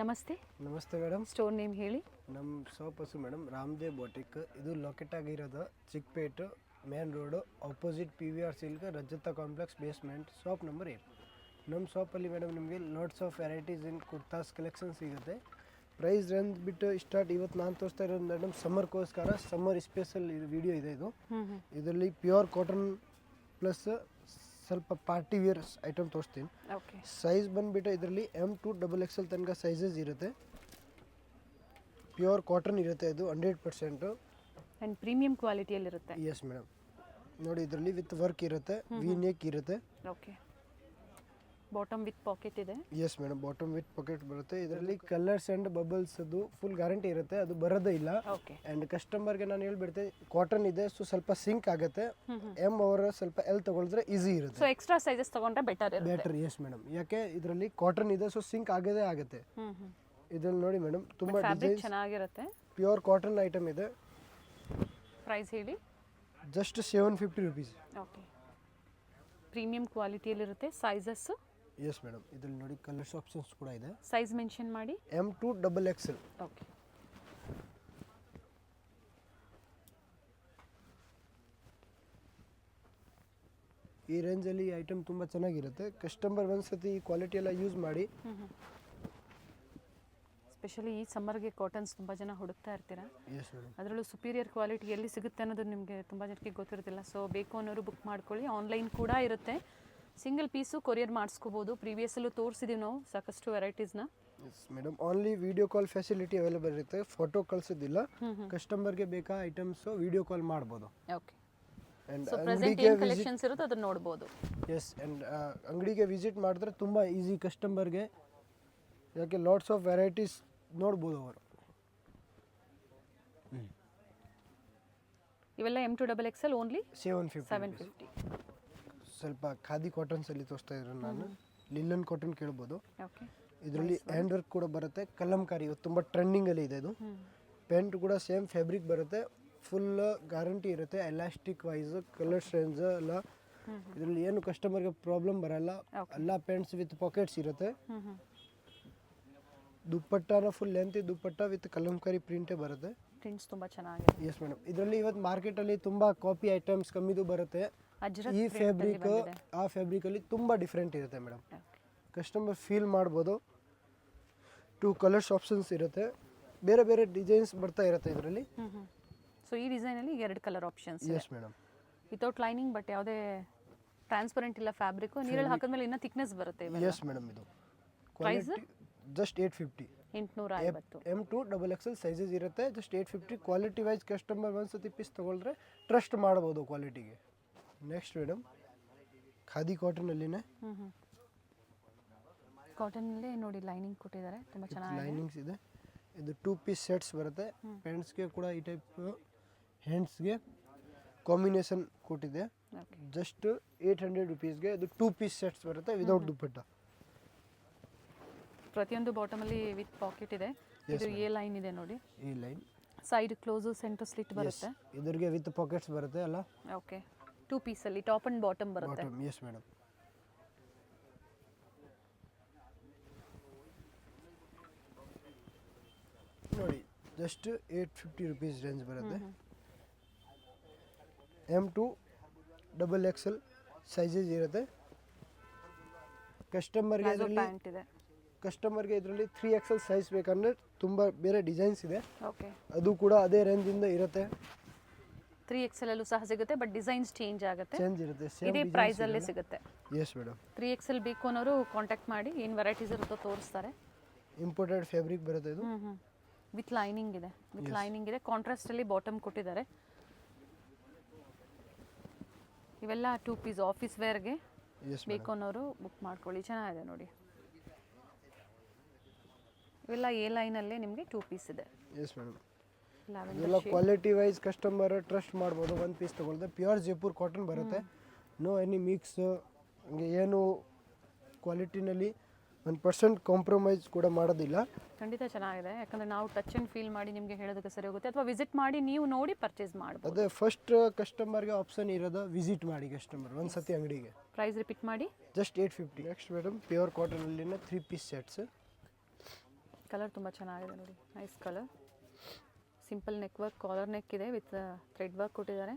ನಮಸ್ತೆ ನಮಸ್ತೆ madam. Store name ಹೇಳಿ. ನಮ್ಮ ಶಾಪ್ ಹೆಸರು ಮೇಡಮ್ ರಾಮದೇವ್ ಬೋಟಿಕ್. ಇದು ಲೊಕೇಟ್ ಆಗಿರೋದು Chickpet main road opposite PVR silk Rajata complex basement shop number 8. ನಮ್ಮ ಶಾಪಲ್ಲಿ ಮೇಡಮ್ ನಿಮಗೆ lots of varieties in kurtas collection ಸಿಗುತ್ತೆ. ಪ್ರೈಸ್ ರೇಂಜ್ ಬಿಟ್ಟು ಸ್ಟಾರ್ಟ್ ಇವತ್ತು ನಾನು ತೋರಿಸ್ತಾ ಇರೋದು ಮೇಡಮ್ ಸಮ್ಮರ್ಗೋಸ್ಕರ ಸಮ್ಮರ್ ಸ್ಪೆಷಲ್ ವಿಡಿಯೋ ಇದೆ ಇದು. ಇದರಲ್ಲಿ ಪ್ಯೂರ್ ಕಾಟನ್ ಪ್ಲಸ್ ಸ್ವಲ್ಪ ಪಾರ್ಟಿ ವೇರ್ ಐಟಮ್ ತೋರಿಸ್ತೀನಿ. ಸೈಜ್ ಬಂದುಬಿಟ್ಟು ಇದರಲ್ಲಿ M2 XXL ತನಕ ಸೈಜಸ್ ಇರುತ್ತೆ. ಪ್ಯೂರ್ ಕಾಟನ್ ಇರುತ್ತೆ ಇದು 100%. ಆ್ಯಂಡ್ ಪ್ರೀಮಿಯಂ ಕ್ವಾಲಿಟಿಯಲ್ಲಿರುತ್ತೆ. ಎಸ್ ಮೇಡಮ್, ನೋಡಿ ಇದರಲ್ಲಿ ವಿತ್ ವರ್ಕ್ ಇರುತ್ತೆ, ವಿ ನೆಕ್ ಇರುತ್ತೆ. ಓಕೆ, ಬಾಟಮ್ ವಿತ್ ಪಾಕೆಟ್ ಇದೆ. Yes madam, bottom with pocket ಬರುತ್ತೆ. ಇದರಲ್ಲಿ ಕಲರ್ಸ್ ಆ್ಯಂಡ್ ಬಬಲ್ಸ್ ಅದು ಫುಲ್ ಗ್ಯಾರಂಟಿ ಇರುತ್ತೆ, ಅದು ಬರೋದೇ ಇಲ್ಲ. ಆ್ಯಂಡ್ ಕಸ್ಟಮರ್ಗೆ ನಾನು ಹೇಳ್ಬಿಡ್ತೀನಿ, ಕಾಟನ್ ಇದೆ ಸೊ ಸ್ವಲ್ಪ ಸಿಂಕ್ ಆಗುತ್ತೆ. M ಅವರ ಸ್ವಲ್ಪ L ತಗೊಳಿದ್ರೆ ಈಸಿ ಇರುತ್ತೆ. ಸೊ ಎಕ್ಸ್ಟ್ರಾ ಸೈಜಸ್ ತಗೊಂಡ್ರೆ ಬೆಟರ್. ಎಸ್ ಮೇಡಮ್, ಯಾಕೆ ಇದರಲ್ಲಿ ಕಾಟನ್ ಇದೆ ಸೊ ಸಿಂಕ್ ಆಗದೇ ಆಗುತ್ತೆ. ಇದ್ರಲ್ಲಿ ನೋಡಿ ಮೇಡಮ್ ತುಂಬಾ ಡಿಸೈನ್ ಚೆನ್ನಾಗಿರುತ್ತೆ. ಪ್ಯೂರ್ ಕಾಟನ್ ಐಟಮ್ ಇದೆ. ಪ್ರೈಸ್ ಹೇಳಿ. Just 750 rupees. ಓಕೆ, ಪ್ರೀಮಿಯಂ ಕ್ವಾಲಿಟಿಯಲ್ಲಿರುತ್ತೆ. ಸೈಜಸ್ ಎಸ್ ಮೇಡಮ್, ಇದರಲ್ಲಿ ನೋಡಿ ಕಲರ್ಸ್ ಆಪ್ಷನ್ಸ್ ಕೂಡ ಇದೆ. ಸೈಜ್ ಮೆನ್ಷನ್ ಮಾಡಿ. M2 XXL. ಓಕೆ, ಈ ರೇಂಜಲ್ಲಿ ಐಟಮ್ ತುಂಬ ಚೆನ್ನಾಗಿರುತ್ತೆ. ಕಸ್ಟಮರ್ ಒಂದ್ಸತಿ ಈ ಕ್ವಾಲಿಟಿ ಎಲ್ಲ ಯೂಸ್ ಮಾಡಿ. ಸ್ಪೆಷಲಿ ಈ ಸಮ್ಮರ್ಗೆ ಕಾಟನ್ಸ್ ತುಂಬ ಜನ ಹುಡುಕ್ತಾ ಇರ್ತೀರಾ. ಎಸ್ ಮೇಡಮ್, ಅದರಲ್ಲೂ ಸುಪೀರಿಯರ್ ಕ್ವಾಲಿಟಿ ಎಲ್ಲಿ ಸಿಗುತ್ತೆ ಅನ್ನೋದು ನಿಮಗೆ ತುಂಬ ಜನಕ್ಕೆ ಗೊತ್ತಿರೋದಿಲ್ಲ. ಸೊ ಬೇಕು ಅನ್ನೋರು ಬುಕ್ ಮಾಡ್ಕೊಳ್ಳಿ. ಆನ್ಲೈನ್ ಕೂಡ ಇರುತ್ತೆ. ಸಿಂಗಲ್ ಪೀಸು ಕೊರಿಯರ್ ಮಾಡಿಸ್ಕೋಬೋದು. ಪ್ರೀವಿಯಸ್ಸಲ್ಲೂ ತೋರಿಸಿದ್ದೀವಿ ನಾವು ಸಾಕಷ್ಟು ವೆರೈಟೀಸ್ನ. Yes madam, only video call facility available ಇರುತ್ತೆ. ಫೋಟೋ ಕಳಿಸೋದಿಲ್ಲ. ಕಸ್ಟಮರ್ಗೆ ಬೇಕಾ ಐಟಮ್ಸು ವಿಡಿಯೋ ಕಾಲ್ ಮಾಡ್ಬೋದು. ಓಕೆ, ಆ್ಯಂಡ್ ಸೊ ಪ್ರೆಸೆಂಟ್ ಏನು ಕಲೆಕ್ಷನ್ಸ್ ಇರುತ್ತೆ ಅದನ್ನು ನೋಡ್ಬೋದು. ಎಸ್, ಆ್ಯಂಡ್ ಅಂಗಡಿಗೆ ವಿಸಿಟ್ ಮಾಡಿದ್ರೆ ತುಂಬ ಈಸಿ ಕಸ್ಟಮರ್ಗೆ, ಯಾಕೆ ಲಾಟ್ಸ್ ಆಫ್ ವೆರೈಟೀಸ್ ನೋಡ್ಬೋದು ಅವರು. ಇವೆಲ್ಲ M2 XXL ಓನ್ಲಿ 750. ಸ್ವಲ್ಪ ಖಾದಿ ಕಾಟನ್ಸಲ್ಲಿ ತೋರಿಸ್ತಾ ಇದ್ರು ನಾನು. ಲಿಲ್ಲನ್ ಕಾಟನ್ ಕೇಳ್ಬೋದು. ಓಕೆ, ಇದರಲ್ಲಿ ಹ್ಯಾಂಡ್ ವರ್ಕ್ ಕೂಡ ಬರುತ್ತೆ. ಕಲಂಕಾರಿ ತುಂಬ ಟ್ರೆಂಡಿಂಗಲ್ಲಿ ಇದೆ ಇದು. ಪ್ಯಾಂಟ್ ಕೂಡ ಸೇಮ್ ಫ್ಯಾಬ್ರಿಕ್ ಬರುತ್ತೆ. ಫುಲ್ ಗ್ಯಾರಂಟಿ ಇರುತ್ತೆ. ಎಲಾಸ್ಟಿಕ್ ವೈಸ್ ಕಲರ್ಸ್ ರೇಂಜ್ ಎಲ್ಲ ಇದರಲ್ಲಿ ಏನು ಕಸ್ಟಮರ್ಗೆ ಪ್ರಾಬ್ಲಮ್ ಬರಲ್ಲ. ಎಲ್ಲ ಪ್ಯಾಂಟ್ಸ್ ವಿತ್ ಪಾಕೆಟ್ಸ್ ಇರುತ್ತೆ. ದುಪ್ಪಟ್ಟಾನ full length dupatta with kalamkari ಪ್ರಿಂಟೇ ಬರುತ್ತೆ. ಪ್ರಿಂಟ್ಸ್ ತುಂಬ ಚೆನ್ನಾಗಿದೆ. ಎಸ್ ಮೇಡಮ್, ಇದರಲ್ಲಿ ಇವತ್ತು ಮಾರ್ಕೆಟಲ್ಲಿ ತುಂಬ ಕಾಪಿ ಐಟಮ್ಸ್ ಕಮ್ಮಿದು ಬರುತ್ತೆ. ಈ ಫ್ಯಾಬ್ರಿಕ್ ಆ ಫ್ಯಾಬ್ರಿಕಲ್ಲಿ ತುಂಬ ಡಿಫ್ರೆಂಟ್ ಇರುತ್ತೆ ಮೇಡಮ್. ಕಸ್ಟಮರ್ ಫೀಲ್ ಮಾಡ್ಬೋದು. 2 ಕಲರ್ಸ್ ಆಪ್ಷನ್ಸ್ ಇರುತ್ತೆ. ಬೇರೆ ಬೇರೆ ಡಿಸೈನ್ಸ್ ಬರ್ತಾ ಇರುತ್ತೆ ಇದರಲ್ಲಿ. ಸೊ ಈ ಡಿಸೈನಲ್ಲಿ 2 colour options. Yes madam, without lining, but ಯಾವುದೇ ಟ್ರಾನ್ಸ್ಪರೆಂಟ್ ಇಲ್ಲ. ಫ್ಯಾಬ್ರಿಕ್ ನೀರಲ್ಲಿ ಹಾಕಿದ್ಮೇಲೆ ಇನ್ನೂ ಥಿಕ್ನೆಸ್ ಬರುತ್ತೆ. ಎಸ್ ಮೇಡಮ್, ಇದು quality just 850. 850. M2 XXL sizes ಇರುತ್ತೆ. ಜಸ್ಟ್ 850. ಕ್ವಾಲಿಟಿ ವೈಸ್ ಕಸ್ಟಮರ್ ಒಂದ್ಸತಿ ಪೀಸ್ ತೊಗೊಳ್ರೆ ಟ್ರಸ್ಟ್ ಮಾಡ್ಬೋದು ಕ್ವಾಲಿಟಿಗೆ. ನೆಕ್ಸ್ಟ್ ಮೇಡಮ್, ಖಾದಿ ಕಾಟನಲ್ಲಿನೇ ಕಾಟನಲ್ಲೇ ನೋಡಿ ಲೈನಿಂಗ್ ಕೊಟ್ಟಿದ್ದಾರೆ. ತುಂಬ ಚೆನ್ನಾಗಿ ಲೈನಿಂಗ್ಸ್ ಇದೆ. ಇದು 2 ಪೀಸ್ ಸೆಟ್ಸ್ ಬರುತ್ತೆ. ಪ್ಯಾಂಟ್ಸ್ಗೆ ಕೂಡ ಈ ಟೈಪ್ ಹ್ಯಾಂಡ್ಸ್ಗೆ ಕಾಂಬಿನೇಷನ್ ಕೊಟ್ಟಿದೆ. ಜಸ್ಟ್ 800 rupeesಗೆ ಇದು 2 ಪೀಸ್ ಸೆಟ್ಸ್ ಬರುತ್ತೆ ವಿದೌಟ್ ದುಪ್ಪಟ್ಟ. ಪ್ರತಿಯೊಂದು ಬಾಟಮಲ್ಲಿ ವಿತ್ ಪಾಕೆಟ್ ಇದೆ. ಇದು ಎ ಲೈನ್ ಇದೆ ನೋಡಿ. ಈ line side close centre slit ಬರುತ್ತೆ. ಇದರಿಗೆ ವಿತ್ ಪಾಕೆಟ್ಸ್ ಬರುತ್ತೆ ಅಲ್ಲ. ಓಕೆ, 2 ಪೀಸಲ್ಲಿ ಟಾಪ್ ಅಂಡ್ ಬಾಟಮ್ ಬರುತ್ತೆ. ಎಸ್ ಮೇಡಮ್, ನೋಡಿ ಜಸ್ಟ್ 850 rupees ರೇಂಜ್ ಬರುತ್ತೆ. M2 XXL ಸೈಜಸ್ ಇರುತ್ತೆ. ಕಸ್ಟಮರ್ಗೆ ಇದರಲ್ಲಿ 3XL ಸೈಜ್ ಬೇಕಂದ್ರೆ ತುಂಬ ಬೇರೆ ಡಿಸೈನ್ಸ್ ಇದೆ. ಓಕೆ, ಅದು ಕೂಡ ಅದೇ ರೇಂಜಿಂದ ಇರುತ್ತೆ. 3XL ಅಲ್ಲೂ ಸಹ ಸಿಗುತ್ತೆ, ಬಟ್ ಡಿಸೈನ್ಸ್ ಚೇಂಜ್ ಆಗುತ್ತೆ. ಇರುತ್ತೆ. ಇದೇ ಪ್ರೈಸ್ ಅಲ್ಲೇ ಸಿಗುತ್ತೆ. ಎಸ್ ಮೇಡಮ್, 3XL ಬೇಕು ಅನ್ನೋರು ಕಾಂಟ್ಯಾಕ್ಟ್ ಮಾಡಿ. ಏನು ವೆರೈಟೀಸ್ ಇರುತ್ತೋ ತೋರಿಸ್ತಾರೆ. ಇಂಪೋರ್ಟೆಡ್ ಫ್ಯಾಬ್ರಿಕ್ ಬರುತ್ತೆ ಇದು. ವಿತ್ ಲೈನಿಂಗ್ ಇದೆ. ಕಾಂಟ್ರಾಸ್ಟ್ ಅಲ್ಲಿ ಬಾಟಮ್ ಕೊಟ್ಟಿದ್ದಾರೆ. ಇವೆಲ್ಲ 2 ಪೀಸ್ ಆಫೀಸ್ ವೇರ್ಗೆ ಬೇಕು ಅನ್ನೋರು ಬುಕ್ ಮಾಡ್ಕೊಳ್ಳಿ. ಚೆನ್ನಾಗಿದೆ ನೋಡಿ. ಇವೆಲ್ಲ ಎ ಲೈನಲ್ಲೇ ನಿಮಗೆ 2 ಪೀಸ್ ಇದೆ. ಎಸ್ ಮೇಡಮ್, ಇದೆಲ್ಲ ಕ್ವಾಲಿಟಿ ವೈಸ್ ಕಸ್ಟಮರ್ ಟ್ರಸ್ಟ್ ಮಾಡ್ಬೋದು. 1 ಪೀಸ್ ತೊಗೊಳ್ದೆ ಪ್ಯೂರ್ ಜೈಪುರ್ ಕಾಟನ್ ಬರುತ್ತೆ. ನೋ ಎನಿ ಮಿಕ್ಸ್, ಹಂಗೆ ಏನು ಕ್ವಾಲಿಟಿನಲ್ಲಿ 1% ಕಾಂಪ್ರಮೈಸ್ ಕೂಡ ಮಾಡೋದಿಲ್ಲ. ಖಂಡಿತ ಚೆನ್ನಾಗಿದೆ. ಯಾಕಂದರೆ ನಾವು ಟಚ್ ಆ್ಯಂಡ್ ಫೀಲ್ ಮಾಡಿ ನಿಮಗೆ ಹೇಳೋದಕ್ಕೆ ಸರಿ ಹೋಗುತ್ತೆ. ಅಥವಾ ವಿಸಿಟ್ ಮಾಡಿ ನೀವು ನೋಡಿ ಪರ್ಚೇಸ್ ಮಾಡ್ಬೋದು. ಅದೇ ಫಸ್ಟ್ ಕಸ್ಟಮರ್ಗೆ ಆಪ್ಷನ್ ಇರೋದು ವಿಸಿಟ್ ಮಾಡಿ ಕಸ್ಟಮರ್ ಒಂದ್ಸತಿ ಅಂಗಡಿಗೆ. ಪ್ರೈಸ್ ರಿಪೀಟ್ ಮಾಡಿ. ಜಸ್ಟ್ 850. ನೆಕ್ಸ್ಟ್ ಮೇಡಮ್ ಪ್ಯೂರ್ ಕಾಟನಲ್ಲಿನ 3 ಪೀಸ್ ಸೆಟ್ಸ್. ಕಲರ್ ತುಂಬ ಚೆನ್ನಾಗಿದೆ ನೋಡಿ, nice colour. Simple neck work, collar neck ಇದೆ ವಿತ್ ಥ್ರೆಡ್ ವರ್ಕ್ ಕೊಟ್ಟಿದ್ದಾರೆ.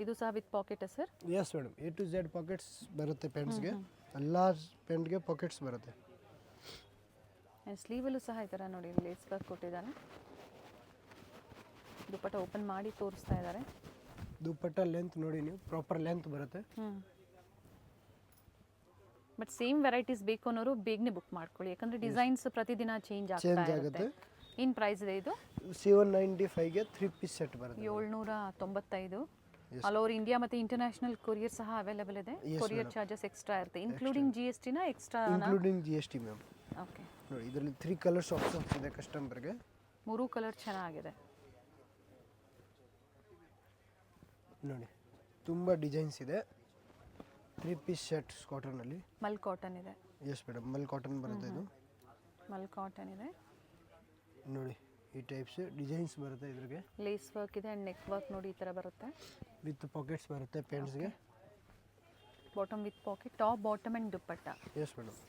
ಇದು ಸಹ with pocket sir? Yes madam, A to Z pockets ಬರುತ್ತೆ ಪ್ಯಾಂಟ್ಸ್ಗೆ. ಎಲ್ಲ ಪ್ಯಾಂಟ್ಗೆ ಪಾಕೆಟ್ಸ್ ಬರುತ್ತೆ. ಆ್ಯಂಡ್ ಸ್ಲೀವಲ್ಲೂ ಸಹ ಈ ಥರ ನೋಡಿ ಲೇಸ್ ವರ್ಕ್ ಕೊಟ್ಟಿದ್ದಾರೆ. ದುಪ್ಪಟ್ಟ ಓಪನ್ ಮಾಡಿ ತೋರಿಸ್ತಾ ಇದ್ದಾರೆ. ದುಪ್ಪಟ್ಟ ಲೆಂತ್ ನೋಡಿ ನೀವು, ಪ್ರಾಪರ್ ಲೆಂತ್ ಬರುತ್ತೆ. ಬಟ್ ಸೇಮ್ ವೆರೈಟೀಸ್ ಬೇಕು ಅನ್ನೋರು ಬೇಗನೆ ಬುಕ್ ಮಾಡ್ಕೊಳ್ಳಿ, ಯಾಕಂದರೆ ಡಿಸೈನ್ಸ್ ಪ್ರತಿದಿನ ಚೇಂಜ್ ಆಗ್ತಾ ಇರುತ್ತೆ. ಏನು ಪ್ರೈಸ್ ಇದೆ ಇದು? 795ಗೆ 3 ಪೀಸ್ ಸೆಟ್ ಬರುತ್ತೆ. 795. ಆಲ್ ಓವರ್ ಇಂಡಿಯಾ ಮತ್ತು ಇಂಟರ್ನ್ಯಾಷನಲ್ ಕೊರಿಯರ್ ಸಹ ಅವೈಲೇಬಲ್ ಇದೆ. ಕೊರಿಯರ್ ಚಾರ್ಜಸ್ ಎಕ್ಸ್ಟ್ರಾ ಇರುತ್ತೆ, ಇನ್ಕ್ಲೂಡಿಂಗ್ GST ನ extra? Including GST ma'am. Okay ನೋಡಿ, ಇದರಲ್ಲಿ 3 ಕಲರ್ಸ್ ಆಪ್ಷನ್ಸ್ ಇದೆ ಕಸ್ಟಮರ್ಗೆ. 3 ಕಲರ್ ಚೆನ್ನಾಗಿದೆ ನೋಡಿ, ತುಂಬ ಡಿಸೈನ್ಸ್ ಇದೆ. 3 ಪೀಸ್ ಸೆಟ್ಸ್ ಕಾಟನಲ್ಲಿ. ಮಲ್ ಕಾಟನ್ ಇದೆ. ಎಸ್ ಮೇಡಮ್, ಮಲ್ ಕಾಟನ್ ಬರುತ್ತೆ ಇದು. ಮಲ್ ಕಾಟನ್ ಇದೆ ನೋಡಿ, ಈ ಟೈಪ್ಸ್ ಡಿಸೈನ್ಸ್ ಬರುತ್ತೆ. ಇದ್ರಿಗೆ ಲೇಸ್ ವರ್ಕ್ ಇದೆ ಆ್ಯಂಡ್ ನೆಕ್ ವರ್ಕ್ ನೋಡಿ ಈ ಥರ ಬರುತ್ತೆ. ವಿತ್ ಪಾಕೆಟ್ಸ್ ಬರುತ್ತೆ ಪ್ಯಾಂಟ್ಸ್ಗೆ. Bottom with pocket, top bottom and dupatta. Yes madam,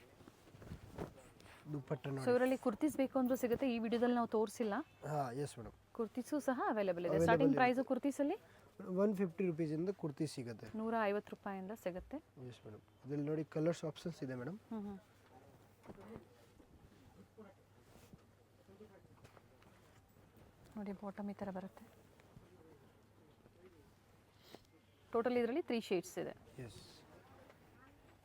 dupatta so ನೋಡಿ. ಇವರಲ್ಲಿ ಕುರ್ತೀಸ್ ಬೇಕು ಅಂದ್ರೂ ಸಿಗುತ್ತೆ. ಈ ವಿಡಿಯೋದಲ್ಲಿ ನಾವು ತೋರಿಸಿಲ್ಲ. ಹಾಂ, ಎಸ್ ಮೇಡಮ್. ಕುರ್ತೀಸು ಸಹ ಅವೈಲೇಬಲ್ ಇದೆ. ಸ್ಟಾರ್ಟಿಂಗ್ ಪ್ರೈಸು ಕುರ್ತೀಸಲ್ಲಿ 150 ರುಪೀಸಿಂದ ಕುರ್ತಿ ಸಿಗುತ್ತೆ. 150 ರೂಪಾಯಿಂದ ಸಿಗುತ್ತೆ. S madam. ಇದರಲ್ಲಿ ನೋಡಿ ಕಲರ್ಸ್ ಆಪ್ಷನ್ಸ್ ಇದೆ ಮೇಡಮ್. ನೋಡಿ ಬಾಟಮ್ ಈ ಥರ ಬರುತ್ತೆ. ಟೋಟಲ್ ಇದರಲ್ಲಿ 3 ಶೇಡ್ಸ್ ಇದೆ. ಎಸ್.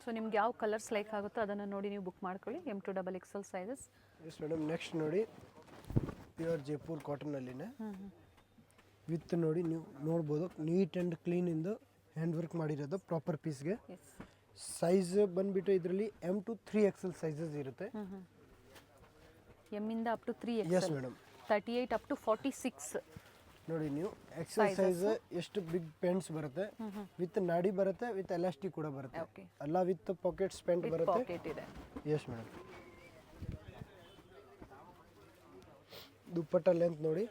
ಸೊ ನಿಮ್ಗೆ ಯಾವ ಕಲರ್ಸ್ ಲೈಕ್ ಆಗುತ್ತೋ ಅದನ್ನು ನೋಡಿ ನೀವು ಬುಕ್ ಮಾಡ್ಕೊಳ್ಳಿ. M to XXL sizes. Yes madam. Next ನೋಡಿ, ಪ್ಯೂರ್ ಜೈಪುರ್ ಕಾಟನಲ್ಲಿನೇ ವಿತ್ ನೋಡಿ ನೀವು ನೋಡ್ಬೋದು, ನೀಟ್ ಆ್ಯಂಡ್ ಕ್ಲೀನಿಂದು ಹ್ಯಾಂಡ್ ವರ್ಕ್ ಮಾಡಿರೋದು ಪ್ರಾಪರ್ ಪೀಸ್ಗೆ. ಸೈಜ್ ಬಂದುಬಿಟ್ಟು ಇದರಲ್ಲಿ M to 3XL ಸೈಜಸ್ ಇರುತ್ತೆ. M ಇಂದ up to 3XL. Yes madam. 38 up to 46. ನೋಡಿ ನೀವು ಎಕ್ಸೆಲ್ ಸೈಜ್ ಎಷ್ಟು ಬಿಗ್ ಪ್ಯಾಂಟ್ಸ್ ಬರುತ್ತೆ, ವಿತ್ ನಾಡಿ ಬರುತ್ತೆ, ವಿತ್ ಎಲಾಸ್ಟಿಕ್ ಕೂಡ ಬರುತ್ತೆ. ಎಲ್ಲ ವಿತ್ ಪಾಕೆಟ್ಸ್ ಪ್ಯಾಂಟ್ ಬರುತ್ತೆ. ಪಾಕೆಟ್ ಇದೆ. Yes madam. ದುಪ್ಪಟ್ಟ ಲೆಂತ್ ನೋಡಿ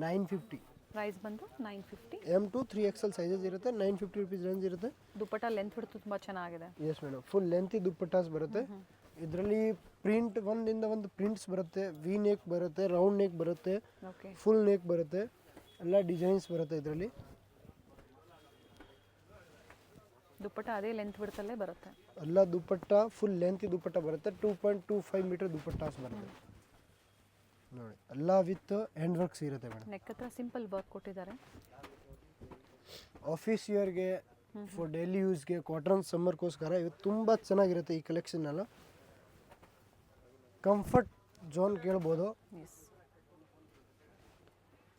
950. ಪ್ರೈಸ್ ಬಂದು 950. M to 3XL ಸೈಜಸ್ ಇರುತ್ತೆ. 950 ರುಪೀಸ್ ರೇಂಜ್ ಇರುತ್ತೆ. ದುಪ್ಪಟ್ಟ ಲೆಂತ್ ಬಿಡ್ತು ತುಂಬ ಚೆನ್ನಾಗಿದೆ. Yes madam, full lengthy dupattas ಬರುತ್ತೆ. ಇದರಲ್ಲಿ ಪ್ರಿಂಟ್ ಒಂದಿಂದ ಒಂದು ಪ್ರಿಂಟ್ಸ್ ಬರುತ್ತೆ. ವಿ ನೆಕ್ ಬರುತ್ತೆ, ರೌಂಡ್ ನೆಕ್ ಬರುತ್ತೆ, ಫುಲ್ ನೆಕ್ ಬರುತ್ತೆ, ಎಲ್ಲ ಡಿಸೈನ್ಸ್ ಬರುತ್ತೆ ಇದರಲ್ಲಿ. ದುಪ್ಪಟ್ಟ ಅದೇ ಲೆಂತ್ ಬಿಡ್ತಲ್ಲೇ ಬರುತ್ತೆ. ಎಲ್ಲ ದುಪ್ಪಟ್ಟ ಫುಲ್ ಲೆಂತ್ ದುಪ್ಪಟ್ಟ ಬರುತ್ತೆ. 2.25 ಮೀಟರ್ ದುಪ್ಪಟ್ಟಾಸ್ ಬರುತ್ತೆ ನೋಡಿ. ಎಲ್ಲ ವಿತ್ ಹ್ಯಾಂಡ್ ವರ್ಕ್ಸ್ ಇರುತ್ತೆ ಮೇಡಮ್. ನೆಕ್ ಹತ್ರ ಸಿಂಪಲ್ ವರ್ಕ್ ಕೊಟ್ಟಿದ್ದಾರೆ. ಆಫೀಸ್ ವೇರ್ಗೆ, ಫಾರ್ ಡೈಲಿ ಯೂಸ್ಗೆ, ಕಾಟನ್ ಸಮ್ಮರ್ಗೋಸ್ಕರ ಇವತ್ತು ತುಂಬ ಚೆನ್ನಾಗಿರುತ್ತೆ ಈ ಕಲೆಕ್ಷನ್ ಎಲ್ಲ. ಕಂಫರ್ಟ್ ಝೋನ್ ಕೇಳ್ಬೋದು. Yes.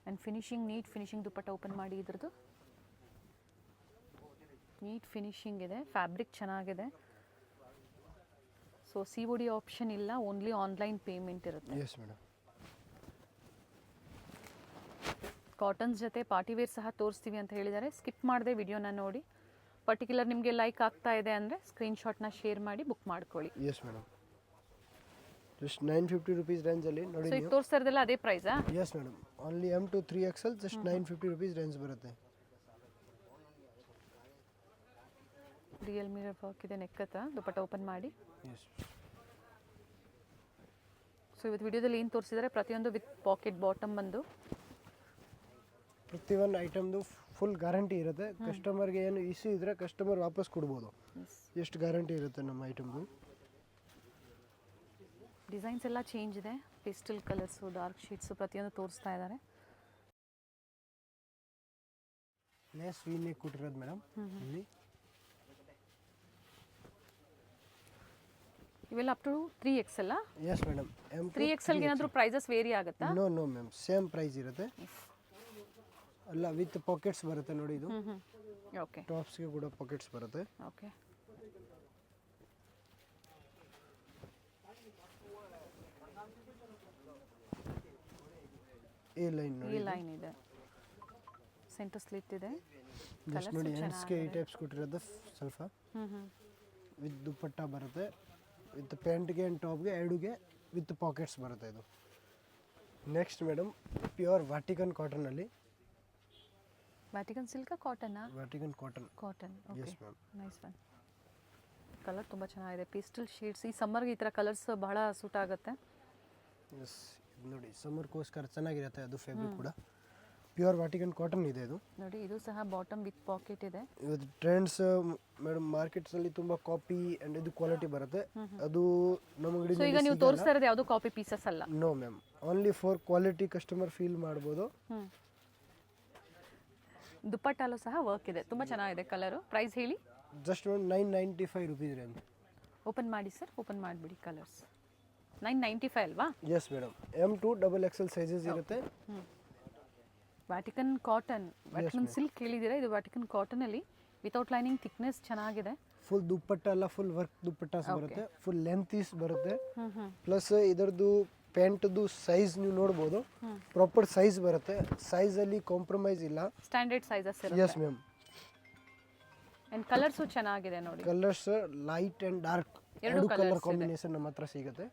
And finishing, neat finishing. Dupatta open ಮಾಡಿ ಇದ್ರದ್ದು ನೀಟ್ ಫಿನಿಶಿಂಗ್ ಇದೆ. ಫ್ಯಾಬ್ರಿಕ್ ಚೆನ್ನಾಗಿದೆ. ಸೊ COD ಆಪ್ಷನ್ ಇಲ್ಲ, ಓನ್ಲಿ ಆನ್ಲೈನ್ ಪೇಮೆಂಟ್ ಇರುತ್ತೆ. Yes madam. ಕಾಟನ್ಸ್ ಜೊತೆ ಪಾರ್ಟಿ ವೇರ್ ಸಹ ತೋರಿಸ್ತೀವಿ ಅಂತ ಹೇಳಿದ್ದಾರೆ. ಸ್ಕಿಪ್ ಮಾಡದೆ ವಿಡಿಯೋನ ನೋಡಿ. ಪರ್ಟಿಕ್ಯುಲರ್ ನಿಮಗೆ ಲೈಕ್ ಆಗ್ತಾ ಇದೆ ಅಂದರೆ ಸ್ಕ್ರೀನ್ಶಾಟ್ನ ಶೇರ್ ಮಾಡಿ ಬುಕ್ ಮಾಡ್ಕೊಳ್ಳಿ. Yes madam. ಜಸ್ಟ್ 950 ರುಪೀಸ್ ರೇಂಜಲ್ಲಿ ನೋಡಿ. ಸೊ ಇದು ತೋರಿಸ್ತಾ ಇರೋದೆಲ್ಲ ಅದೇ ಪ್ರೈಸಾ? Yes madam. Only M to 3XL just 950 rupees range ಬರುತ್ತೆ. ರಿಯಲ್ ಮಿರರ್ ವರ್ಕ್ ಇದೆ ನೆಕ್ ಹತ್ರ. ದುಪ್ಪಟ್ಟ ಓಪನ್ ಮಾಡಿ. ಎಸ್. ಸೊ ಇವತ್ತು ವಿಡಿಯೋದಲ್ಲಿ ಏನು ತೋರಿಸಿದ್ದಾರೆ ಪ್ರತಿಯೊಂದು ವಿತ್ ಪಾಕೆಟ್ ಬಾಟಮ್ ಬಂದು. ಪ್ರತಿಯೊಂದು ಐಟಮ್ದು ಫುಲ್ ಗ್ಯಾರಂಟಿ ಇರುತ್ತೆ. ಕಸ್ಟಮರ್ಗೆ ಏನು ಇಶ್ಯೂ ಇದ್ದರೆ ಕಸ್ಟಮರ್ ವಾಪಸ್ ಕೊಡ್ಬೋದು. ಎಷ್ಟು ಗ್ಯಾರಂಟಿ ಇರುತ್ತೆ ನಮ್ಮ ಐಟಮ್ದು. ಡಿಸೈನ್ಸ್ ಎಲ್ಲ ಚೇಂಜ್ ಇದೆ. ಪೇಸ್ಟಲ್ ಕಲರ್ಸು, ಡಾರ್ಕ್ ಶೀಟ್ಸು ಪ್ರತಿಯೊಂದು ತೋರಿಸ್ತಾ ಇದ್ದಾರೆ. ಲೇಸ್ ವಿ ನೆಕ್ ಕೊಟ್ಟಿರೋದು ಮೇಡಮ್ ಇಲ್ಲಿ. ಇವೆಲ್ಲ up to 3XL? Yes madam. 3XLಗೆ ಏನಾದರೂ ಪ್ರೈಸಸ್ ವೇರಿ ಆಗುತ್ತಾ? ನೋ ಮ್ಯಾಮ್, ಸೇಮ್ ಪ್ರೈಸ್ ಇರುತ್ತೆ. ಅಲ್ಲ ವಿತ್ ಪಾಕೆಟ್ಸ್ ಬರುತ್ತೆ ನೋಡಿ ಇದು. ಓಕೆ. ಟಾಪ್ಸ್ಗೆ ಕೂಡ ಪಾಕೆಟ್ಸ್ ಬರುತ್ತೆ. ಓಕೆ. ಈ ಲೈನ್ ನೋಡಿ. ಈ ಲೈನ್ ಇದೆ. ಸೆಂಟರ್ ಸ್ಲಿಟ್ ಇದೆ. ಜಸ್ಟ್ ನೋಡಿ ಹ್ಯಾಂಡ್ಸ್ಗೆ ಈ ಟೈಪ್ಸ್ ಕೊಟ್ಟಿರೋದು ಸ್ವಲ್ಪ. ವಿತ್ ದುಪ್ಪಟ್ಟ ಬರುತ್ತೆ, ವಿತ್ ಪ್ಯಾಂಟ್ಗೆ ಆ್ಯಂಡ್ ಟಾಪ್ಗೆ ಎರಡುಗೆ ವಿತ್ ಪಾಕೆಟ್ಸ್ ಬರುತ್ತೆ ಇದು. ನೆಕ್ಸ್ಟ್ ಮೇಡಮ್, ಪ್ಯೂರ್ ವಾಟಿಕನ್ ಕಾಟನಲ್ಲಿ. ವ್ಯಾಟಿಕನ್ ಸಿಲ್ಕ್ ಕಾಟನಾ? Vatican cotton. Cotton. Yes ma'am. Nice one. Colour ತುಂಬ ಚೆನ್ನಾಗಿದೆ, ಪೇಸ್ಟಲ್ ಶೇಡ್ಸ್. ಈ ಸಮ್ಮರ್ಗೆ ಈ ಥರ ಕಲರ್ಸ್ ಬಹಳ ಸೂಟ್ ಆಗುತ್ತೆ. ಎಸ್, ಇದು ನೋಡಿ ಸಮ್ಮರ್ಗೋಸ್ಕರ ಚೆನ್ನಾಗಿರುತ್ತೆ. ಅದು ಫ್ಯಾಬ್ರಿಕ್ ಕೂಡ ಪ್ಯೂರ್ ವಾಟಿಕನ್ ಕಾಟನ್ ಇದೆ ಇದು. ನೋಡಿ ಇದು ಸಹ ಬಾಟಮ್ ವಿತ್ ಪಾಕೆಟ್ ಇದೆ. ಇವತ್ತು ಟ್ರೆಂಡ್ಸ್ ಮೇಡಮ್ ಮಾರ್ಕೆಟ್ಸಲ್ಲಿ ತುಂಬ ಕಾಪಿ ಆ್ಯಂಡ್ ಇದು ಕ್ವಾಲಿಟಿ ಬರುತ್ತೆ. ಅದು ನಮ್ಮ ಸೊ ಈಗ ಅಂಗಡಿ ನೀವು ತೋರಿಸ್ತಾ ಇರೋದು ಯಾವುದು ಕಾಪಿ ಪೀಸಸ್ ಅಲ್ಲ. No ma'am, only for quality customer feel ಮಾಡ್ಬೋದು. ದುಪ್ಪಟ್ಟಲ್ಲೂ ಸಹ ವರ್ಕ್ ಇದೆ, ತುಂಬ ಚೆನ್ನಾಗಿದೆ ಕಲರು. ಪ್ರೈಸ್ ಹೇಳಿ. ಜಸ್ಟ್ ಒಂದು 995 ರುಪೀಸ್ ರೇಂಜ್. ಓಪನ್ ಮಾಡಿ ಸರ್, ಓಪನ್ ಮಾಡಿಬಿಡಿ. ಕಲರ್ಸ್ 995 ಅಲ್ವಾ? Yes madam, M2 XXL sizes ಇರುತ್ತೆ. ವ್ಯಾಟಿಕನ್ ಕಾಟನ್, ವ್ಯಾಟಿಕನ್ ಸಿಲ್ಕ್ ಹೇಳಿದ್ದೀರಾ, ಇದು ವ್ಯಾಟಿಕನ್ ಕಾಟನಲ್ಲಿ ವಿತೌಟ್ ಲೈನಿಂಗ್, ಥಿಕ್ನೆಸ್ ಚೆನ್ನಾಗಿದೆ. ಫುಲ್ ದುಪ್ಪಟ್ಟ ಅಲ್ಲ, ಫುಲ್ ವರ್ಕ್ ದುಪ್ಪಟ್ಟಾಸ್ ಬರುತ್ತೆ. ಫುಲ್ ಲೆಂತೀಸ್ ಬರುತ್ತೆ. ಪ್ಲಸ್ ಇದರದ್ದು ಪ್ಯಾಂಟ್ದು ಸೈಜ್ ನೀವು ನೋಡ್ಬೋದು, ಪ್ರಾಪರ್ ಸೈಜ್ ಬರುತ್ತೆ. ಸೈಜಲ್ಲಿ ಕಾಂಪ್ರಮೈಸ್ ಇಲ್ಲ, ಸ್ಟ್ಯಾಂಡರ್ಡ್ ಸೈಜಸ್ ಎಸ್ ಇರುತ್ತೆ. ಮ್ಯಾಮ್. ಆ್ಯಂಡ್ ಕಲರ್ಸು ಚೆನ್ನಾಗಿದೆ ನೋಡಿ. ಕಲರ್ಸ್ ಲೈಟ್ ಆ್ಯಂಡ್ ಡಾರ್ಕ್ ಎರಡು ಕಲರ್ ಕಾಂಬಿನೇಷನ್ ನಮ್ಮ ಹತ್ರ ಸಿಗುತ್ತೆ.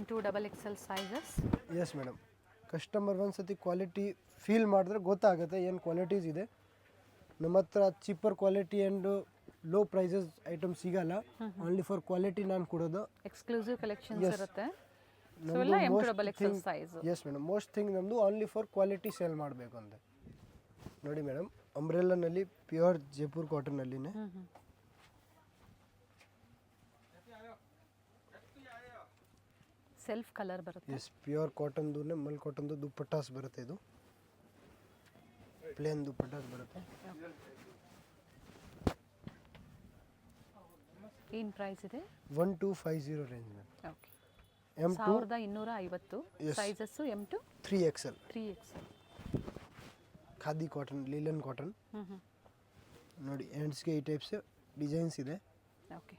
M2 XXL sizes. Yes madam, customer ಒಂದ್ಸತಿ ಕ್ವಾಲಿಟಿ ಫೀಲ್ ಮಾಡಿದ್ರೆ ಗೊತ್ತಾಗುತ್ತೆ ಏನು ಕ್ವಾಲಿಟೀಸ್ ಇದೆ. ನಮ್ಮ ಹತ್ರ cheaper quality and low prices item ಸಿಗಲ್ಲ. ಓನ್ಲಿ ಫಾರ್ ಕ್ವಾಲಿಟಿ ನಾನು ಕೊಡೋದು. ಎಕ್ಸ್ಕ್ಲೂಸಿವ್ ಕಲೆಕ್ಷನ್ಸ್ ಇರುತ್ತೆ. ಸೊ ಎಲ್ಲ M2 XXL size. Yes madam, most thing ನಮ್ಮದು ಓನ್ಲಿ ಫಾರ್ ಕ್ವಾಲಿಟಿ ಸೇಲ್ ಮಾಡಬೇಕು ಅಂತ. ನೋಡಿ ಮೇಡಮ್, ಅಂಬ್ರೆಲ್ಲಾನಲ್ಲಿ ಪ್ಯೂರ್ ಜೈಪುರ್ ಕಾಟನ್ನಲ್ಲಿನೇ ಸೆಲ್ಫ್ ಕಲರ್ ಬರುತ್ತೆ. ಎಸ್, ಪ್ಯೂರ್ ಕಾಟನ್ದು ಮಲ್ ಕಾಟನ್ದು ದುಪ್ಪಟ್ಟಾಸ್ ಬರುತ್ತೆ. ಇದು ಪ್ಲೇನ್ ದುಪ್ಪಟ್ಟಾಸ್ ಬರುತ್ತೆ. ಏನು ಪ್ರೈಸ್ ಇದೆ? 1250 range ma'am. Okay, M2 1250. Sizes M2 3XL 3XL. Khadi cotton, linen cotton. ನೋಡಿ ಹ್ಯಾಂಡ್ಸ್ಗೆ ಈ ಟೈಪ್ಸ್ ಡಿಸೈನ್ಸ್ ಇದೆ. ಓಕೆ,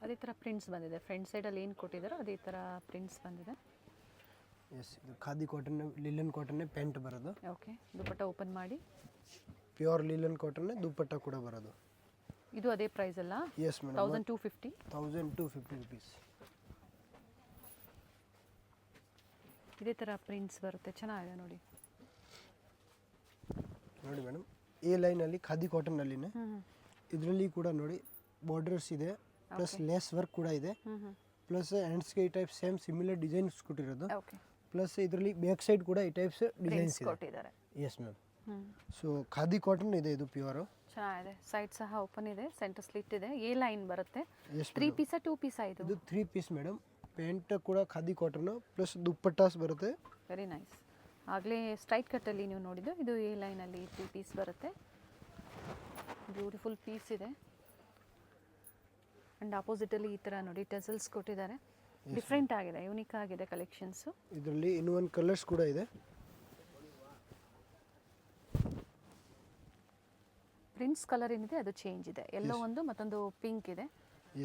ಅದೇ ಥರ ಪ್ರಿಂಟ್ಸ್ ಬಂದಿದೆ. ಫ್ರಂಟ್ ಸೈಡಲ್ಲಿ ಏನು ಕೊಟ್ಟಿದ್ದಾರೋ ಅದೇ ಥರ ಪ್ರಿಂಟ್ಸ್ ಬಂದಿದೆ. ಎಸ್, ಇದು ಖಾದಿ ಕಾಟನ್, ಲಿಲನ್ ಕಾಟನ್ನೇ ಪ್ಯಾಂಟ್ ಬರೋದು. ಓಕೆ, ದುಪ್ಪಟ್ಟ ಓಪನ್ ಮಾಡಿ. ಪ್ಯೂರ್ ಲಿಲನ್ ಕಾಟನ್ನೇ ದುಪ್ಪಟ್ಟ ಕೂಡ ಬರೋದು. ಇದು ಅದೇ ಪ್ರೈಸ್ ಅಲ್ಲ? Yes madam, 1250. 1250 ರುಪೀಸ್. ಇದೇ ಥರ ಪ್ರಿಂಟ್ಸ್ ಬರುತ್ತೆ, ಚೆನ್ನಾಗಿದೆ ನೋಡಿ. ನೋಡಿ ಮೇಡಮ್, ಎ ಲೈನಲ್ಲಿ ಖಾದಿ ಕಾಟನ್ನಲ್ಲಿನೇ ಇದರಲ್ಲಿ ಕೂಡ ನೋಡಿ ಬಾರ್ಡರ್ಸ್ ಇದೆ, ಪ್ಲಸ್ ಲೇಸ್ ವರ್ಕ್ ಕೂಡ ಇದೆ. ಪ್ಲಸ್ ಹ್ಯಾಂಡ್ಸ್ಗೆ ಈ ಟೈಪ್ ಸೇಮ್ ಸಿಮಿಲರ್ ಡಿಸೈನ್ಸ್ ಕೊಟ್ಟಿರೋದು. ಓಕೆ, ಪ್ಲಸ್ ಇದರಲ್ಲಿ ಬ್ಯಾಕ್ ಸೈಡ್ ಕೂಡ ಈ ಟೈಪ್ಸ್ ಡಿಸೈನ್ಸ್ ಕೊಟ್ಟಿದ್ದಾರೆ. Yes ma'am. So khadi cotton ಇದೆ, ಇದು ಪ್ಯೂರು. ಚೆನ್ನಾಗಿದೆ. ಸೈಡ್ ಸಹ ಓಪನ್ ಇದೆ, ಸೆಂಟರ್ ಸ್ಲಿಟ್ ಇದೆ, ಎ ಲೈನ್ ಬರುತ್ತೆ. ಎಸ್ 3 ಪೀಸಾ 2 ಪೀಸಾ ಇದು? ಇದು 3 ಪೀಸ್ ಮೇಡಮ್. ಪ್ಯಾಂಟ್ ಕೂಡ ಖಾದಿ ಕಾಟನ್ ಪ್ಲಸ್ ದುಪ್ಪಟ್ಟಾಸ್ ಬರುತ್ತೆ. Very nice. ಆಗಲೇ ಸ್ಟ್ರೈಟ್ ಕಟ್ಟಲ್ಲಿ ನೀವು ನೋಡಿದ್ದು, ಇದು ಎ ಲೈನಲ್ಲಿ 3 ಪೀಸ್ ಬರುತ್ತೆ. ಬ್ಯೂಟಿಫುಲ್ ಪೀಸ್ ಇದೆ. ಆ್ಯಂಡ್ ಆಪೋಸಿಟಲ್ಲಿ ಈ ಥರ ನೋಡಿ ಟೆಸಲ್ಸ್ ಕೊಟ್ಟಿದ್ದಾರೆ. ಡಿಫ್ರೆಂಟ್ ಆಗಿದೆ, ಯೂನಿಕ್ ಆಗಿದೆ ಕಲೆಕ್ಷನ್ಸು. ಇದರಲ್ಲಿ ಇನ್ನೂ ಒಂದು ಕಲರ್ಸ್ ಕೂಡ ಇದೆ. ಪ್ರಿಂಟ್ಸ್ ಕಲರ್ ಏನಿದೆ ಅದು ಚೇಂಜ್ ಇದೆ. ಎಲ್ಲೋ ಒಂದು ಮತ್ತೊಂದು ಪಿಂಕ್ ಇದೆ.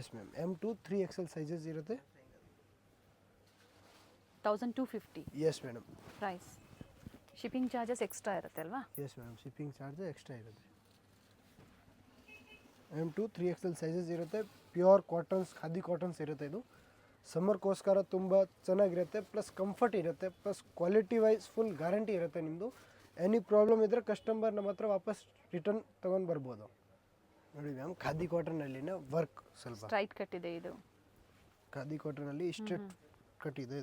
Yes ma'am, M2 3XL sizes ಇರುತ್ತೆ. 1250. Yes madam. Price shipping charges extra ಇರುತ್ತೆ ಅಲ್ವಾ? Yes madam, shipping charge extra ಇರುತ್ತೆ. M2 3XL ಸೈಜಸ್ ಇರುತ್ತೆ. ಪ್ಯೂರ್ ಕಾಟನ್ಸ್, ಖಾದಿ ಕಾಟನ್ಸ್ ಇರುತ್ತೆ. ಇದು ಸಮ್ಮರ್ಗೋಸ್ಕರ ತುಂಬ ಚೆನ್ನಾಗಿರುತ್ತೆ, ಪ್ಲಸ್ ಕಂಫರ್ಟ್ ಇರುತ್ತೆ, plus quality wise full guarantee ಇರುತ್ತೆ. ನಿಮ್ಮದು ಎನಿ ಪ್ರಾಬ್ಲಮ್ ಇದ್ದರೆ ಕಸ್ಟಮರ್ ನಮ್ಮ ಹತ್ರ ವಾಪಸ್ ರಿಟರ್ನ್ ತೊಗೊಂಡು ಬರ್ಬೋದು. ನೋಡಿ ಮ್ಯಾಮ್, ಖಾದಿ ಕಾಟನ್ನಲ್ಲಿನ ವರ್ಕ್ ಸ್ವಲ್ಪ ಸ್ಟ್ರೈಟ್ ಕಟ್ ಇದೆ. ಇದು ಖಾದಿ ಕಾಟನಲ್ಲಿ ಸ್ಟ್ರೇಟ್ ಕಟ್ ಇದೆ.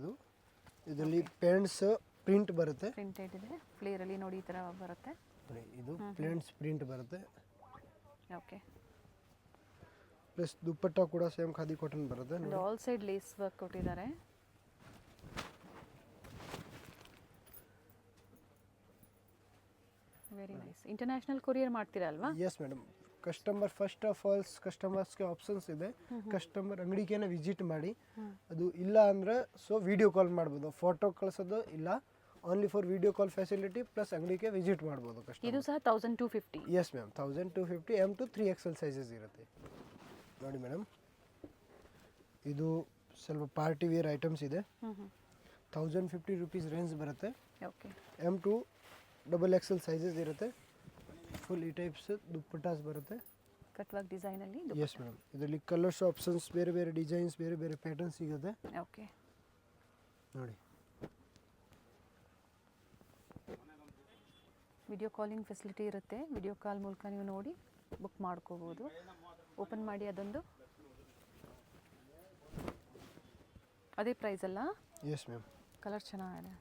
ಇದರಲ್ಲಿ ಪ್ಯಾಂಟ್ಸ್ ಪ್ರಿಂಟ್ ಬರುತ್ತೆ. ಪ್ರಿಂಟೆಡ್ ಇದೆ, ಫ್ಲೇರಲ್ಲಿ ನೋಡಿ ಈ ಥರ ಬರುತ್ತೆ. ಇದು ಪ್ಯಾಂಟ್ಸ್ ಪ್ರಿಂಟ್ ಬರುತ್ತೆ. ಓಕೆ, ಪ್ಲಸ್ ದುಪ್ಪಟ್ಟ ಕೂಡ ಸೇಮ್ ಖಾದಿ ಕಾಟನ್ ಬರುತ್ತೆ. ಆಲ್ ಸೈಡ್ ಲೇಸ್ ವರ್ಕ್ ಕೊಟ್ಟಿದ್ದಾರೆ. Very nice. ಇಂಟರ್ನ್ಯಾಷನಲ್ ಕೊರಿಯರ್ ಮಾಡ್ತೀರಾ ಅಲ್ವಾ? Yes madam. Customer first of all ಕಸ್ಟಮರ್ಸ್ಗೆ ಆಪ್ಷನ್ಸ್ ಇದೆ. ಕಸ್ಟಮರ್ ಅಂಗಡಿಗೇನೆ ವಿಸಿಟ್ ಮಾಡಿ, ಅದು ಇಲ್ಲ ಅಂದರೆ ಸೊ ವಿಡಿಯೋ ಕಾಲ್ ಮಾಡ್ಬೋದು. ಫೋಟೋ ಕಳಿಸೋದು ಇಲ್ಲ, only for video call facility, plus ಅಂಗಡಿಗೆ ವಿಸಿಟ್ ಮಾಡ್ಬೋದು ಕಸ್ಟಮರ್. ಇದು ಸಹ 1250. Yes ma'am, 1250. M2 3XL sizes ಇರುತ್ತೆ. ನೋಡಿ ಮೇಡಮ್, ಇದು ಸ್ವಲ್ಪ ಪಾರ್ಟಿ ವೇರ್ ಐಟಮ್ಸ್ ಇದೆ. 1050 ರುಪೀಸ್ ರೇಂಜ್ ಬರುತ್ತೆ. ಓಕೆ, M2 XXL ಸೈಜಸ್ ಇರುತ್ತೆ. ಫುಲ್ ಈ ಟೈಪ್ಸ್ ದುಪ್ಪಟ್ಟಾಸ್ ಬರುತ್ತೆ. ಕಟ್ ವರ್ಕ್ ಡಿಸೈನಲ್ಲಿ. ಎಸ್ ಮೇಡಮ್, ಇದರಲ್ಲಿ ಕಲರ್ಸ್ ಆಪ್ಷನ್ಸ್, ಬೇರೆ ಬೇರೆ ಡಿಸೈನ್ಸ್, ಬೇರೆ ಬೇರೆ ಪ್ಯಾಟರ್ನ್ ಸಿಗುತ್ತೆ. ಓಕೆ, ನೋಡಿ. ವಿಡಿಯೋ ಕಾಲಿಂಗ್ ಫೆಸಿಲಿಟಿ ಇರುತ್ತೆ. ವಿಡಿಯೋ ಕಾಲ್ ಮೂಲಕ ನೀವು ನೋಡಿ ಬುಕ್ ಮಾಡ್ಕೋಬೋದು. ಓಪನ್ ಮಾಡಿ ಅದೊಂದು ಅದೇ ಪ್ರೈಸ್ ಅಲ್ಲ? Yes ma'am. ಕಲರ್ ಚೆನ್ನಾಗಿದೆ.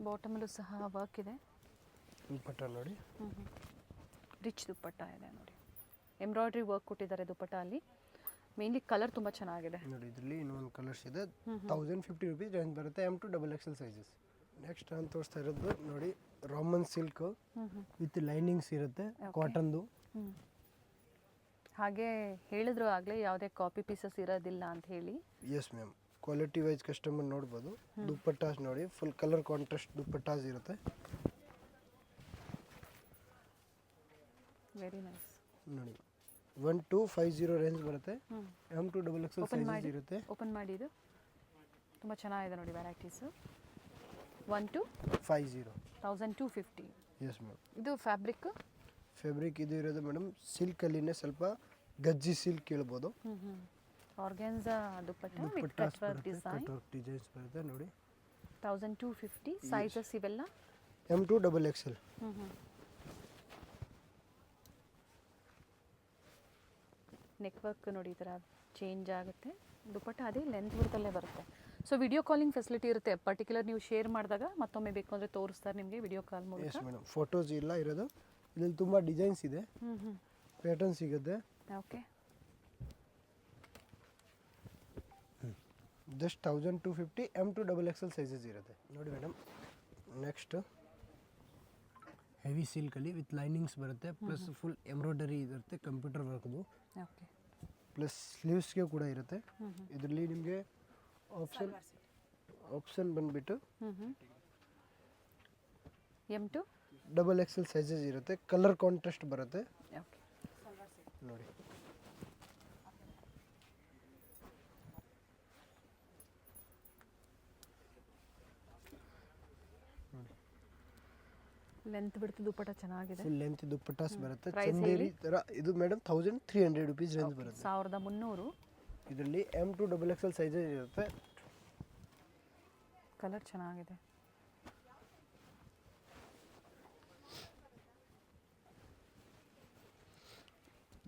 ಬಾಟಮಲ್ಲೂ ಸಹ ವರ್ಕ್ ಇದೆ. ದುಪ್ಪಟ್ಟ ನೋಡಿ. ರಿಚ್ ದುಪ್ಪಟ್ಟ ಇದೆ ನೋಡಿ. ಎಂಬ್ರಾಯ್ಡ್ರಿ ವರ್ಕ್ ಕೊಟ್ಟಿದ್ದಾರೆ ದುಪ್ಪಟ್ಟ ಅಲ್ಲಿ. ಮೇನ್ಲಿ ಕಲರ್ ತುಂಬ ಚೆನ್ನಾಗಿದೆ ನೋಡಿ. ಇದರಲ್ಲಿ ಇನ್ನೊಂದು ಕಲರ್ಸ್ ಇದೆ. 1050 rupees ರೇಂಜ್ ಬರುತ್ತೆ. M to XXL sizes. Next ನಾನು ತೋರಿಸ್ತಾ ಇರೋದು ನೋಡಿ, ರಾಮನ್ ಸಿಲ್ಕ್ ವಿತ್ ಲೈನಿಂಗ್ಸ್ ಇರುತ್ತೆ, ಕಾಟನ್ದು. ಹಾಗೆ ಹೇಳಿದ್ರು ಆಗಲೇ ಯಾವುದೇ ಕಾಪಿ ಪೀಸಸ್ ಇರೋದಿಲ್ಲ ಅಂತ ಹೇಳಿ. Yes ma'am. Quality wise customer ನೋಡ್ಬೋದು. ದುಪ್ಪಟ್ಟಾಸ್ ನೋಡಿ, ಫುಲ್ ಕಲರ್ ಕಾಂಟ್ರಾಸ್ಟ್ ದುಪ್ಪಟ್ಟಾಸ್ ಇರುತ್ತೆ. ವೆರಿ ನೈಸ್ ನೋಡಿ. 1250 ರೇಂಜ್ ಬರುತ್ತೆ. M to XXL ಸೈಜಸ್ ಇರುತ್ತೆ. ಓಪನ್ ಮಾಡಿ. ಇದು ತುಂಬ ಚೆನ್ನಾಗಿದೆ ನೋಡಿ ವೆರೈಟೀಸು. 1250. 1250. S ma'am. ಇದು ಫ್ಯಾಬ್ರಿಕ್ ಇದು ಇರೋದು ಮೇಡಮ್ ಸಿಲ್ಕಲ್ಲಿನೇ ಸ್ವಲ್ಪ ಗಜ್ಜಿ ಸಿಲ್ಕ್ ಹೇಳ್ಬೋದು. Organza dupatta with cut work designs ಬರುತ್ತೆ ನೋಡಿ. 1250. ಸೈಜಸ್ ಇವೆಲ್ಲ M to XXL. Neck work ನೋಡಿ, ಈ ಥರ ಚೇಂಜ್ ಆಗುತ್ತೆ. ದುಪ್ಪಟ್ಟ ಅದೇ ಲೆಂತ್ ಬರ್ತಲ್ಲೇ ಬರುತ್ತೆ. ಸೊ ವಿಡಿಯೋ ಕಾಲಿಂಗ್ ಫೆಸಿಲಿಟಿ ಇರುತ್ತೆ. ಪರ್ಟಿಕ್ಯುಲರ್ ನೀವು ಶೇರ್ ಮಾಡಿದಾಗ ಮತ್ತೊಮ್ಮೆ ಬೇಕು ಅಂದರೆ ತೋರಿಸ್ತಾರೆ ನಿಮಗೆ ವಿಡಿಯೋ ಕಾಲ್ ಮೂಲಕ. Yes madam. ಫೋಟೋಸ್ ಇಲ್ಲ ಇರೋದು. ಇದರಲ್ಲಿ ತುಂಬ ಡಿಸೈನ್ಸ್ ಇದೆ, ಪ್ಯಾಟರ್ನ್ ಸಿಗುತ್ತೆ. Okay. Just 1250. M to XXL sizes ಇರುತ್ತೆ ನೋಡಿ ಮೇಡಮ್. ನೆಕ್ಸ್ಟ್ ಹೆವಿ ಸಿಲ್ಕಲ್ಲಿ ವಿತ್ ಲೈನಿಂಗ್ಸ್ ಬರುತ್ತೆ, ಪ್ಲಸ್ ಫುಲ್ ಎಂಬ್ರಾಯ್ಡರಿ ಇರುತ್ತೆ, ಕಂಪ್ಯೂಟರ್ ವರ್ಕ್ದು. ಓಕೆ. ಪ್ಲಸ್ ಸ್ಲೀವ್ಸ್ಗೆ ಕೂಡ ಇರುತ್ತೆ. ಇದರಲ್ಲಿ ನಿಮಗೆ ಆಪ್ಷನ್ ಬಂದುಬಿಟ್ಟು M to XXL ಸೈಜಸ್ ಇರುತ್ತೆ. ಕಲರ್ ಕಾಂಟ್ರಾಸ್ಟ್ ಬರುತ್ತೆ. ಓಕೆ. ನೋಡಿ. ಲೆಂತ್ ಬಿಡ್ತು ದುಪ್ಪಟ್ಟ ಚೆನ್ನಾಗಿದೆ. ಫುಲ್ ಲೆಂತ್ ದುಪ್ಪಟ್ಟಾಸ್ ಬರುತ್ತೆ. ಚಂದೇರಿ ತರ ಇದು ಮೇಡಮ್. 1300 rupees ರೇಂಜ್ ಬರುತ್ತೆ. 1300. ಇದರಲ್ಲಿ M to XXL ಸೈಜಸ್ ಇರುತ್ತೆ. ಕಲರ್ ಚೆನ್ನಾಗಿದೆ.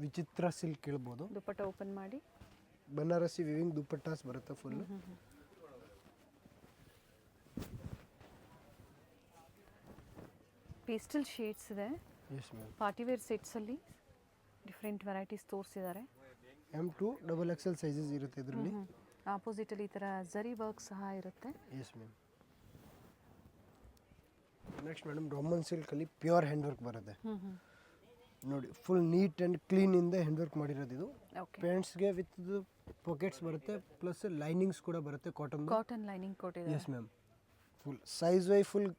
ವಿಚಿತ್ರ ಸಿಲ್ಕ್ ಹೇಳ್ಬೋದು. ದುಪ್ಪಟ್ಟ ಓಪನ್ ಮಾಡಿ. ಬನಾರಸಿ ವಿವಿಂಗ್ ದುಪ್ಪಟ್ಟಾಸ್ ಬರುತ್ತೆ ಫುಲ್. ಪೇಸ್ಟಲ್ ಶೇಡ್ಸ್ ಇದೆ. Yes ma'am. ಪಾರ್ಟಿ ವೇರ್ ಸೆಟ್ಸಲ್ಲಿ ಡಿಫ್ರೆಂಟ್ ವೆರೈಟೀಸ್ ತೋರಿಸಿದ್ದಾರೆ. M to XXL ಸೈಜಸ್ ಇರುತ್ತೆ ಇದರಲ್ಲಿ. ಆಪೋಸಿಟಲ್ಲಿ ಈ ಥರ ಝರಿ ವರ್ಕ್ ಸಹ ಇರುತ್ತೆ. Yes ma'am. Next madam, Roman ಸಿಲ್ಕಲ್ಲಿ ಪ್ಯೂರ್ ಹ್ಯಾಂಡ್ ವರ್ಕ್ ಬರುತ್ತೆ ನೋಡಿ. ಫುಲ್ ನೀಟ್ ಆ್ಯಂಡ್ ಕ್ಲೀನಿಂದ ಹ್ಯಾಂಡ್ ವರ್ಕ್ ಮಾಡಿರೋದು ಇದು. ಪ್ಯಾಂಟ್ಸ್ಗೆ ವಿತ್ ಪಾಕೆಟ್ಸ್ ಬರುತ್ತೆ, ಪ್ಲಸ್ ಲೈನಿಂಗ್ಸ್ ಕೂಡ ಬರುತ್ತೆ. ಕಾಟನ್ ಲೈನಿಂಗ್ ಕೊಟ್ಟಿದೆ. Yes ma'am. Full size why full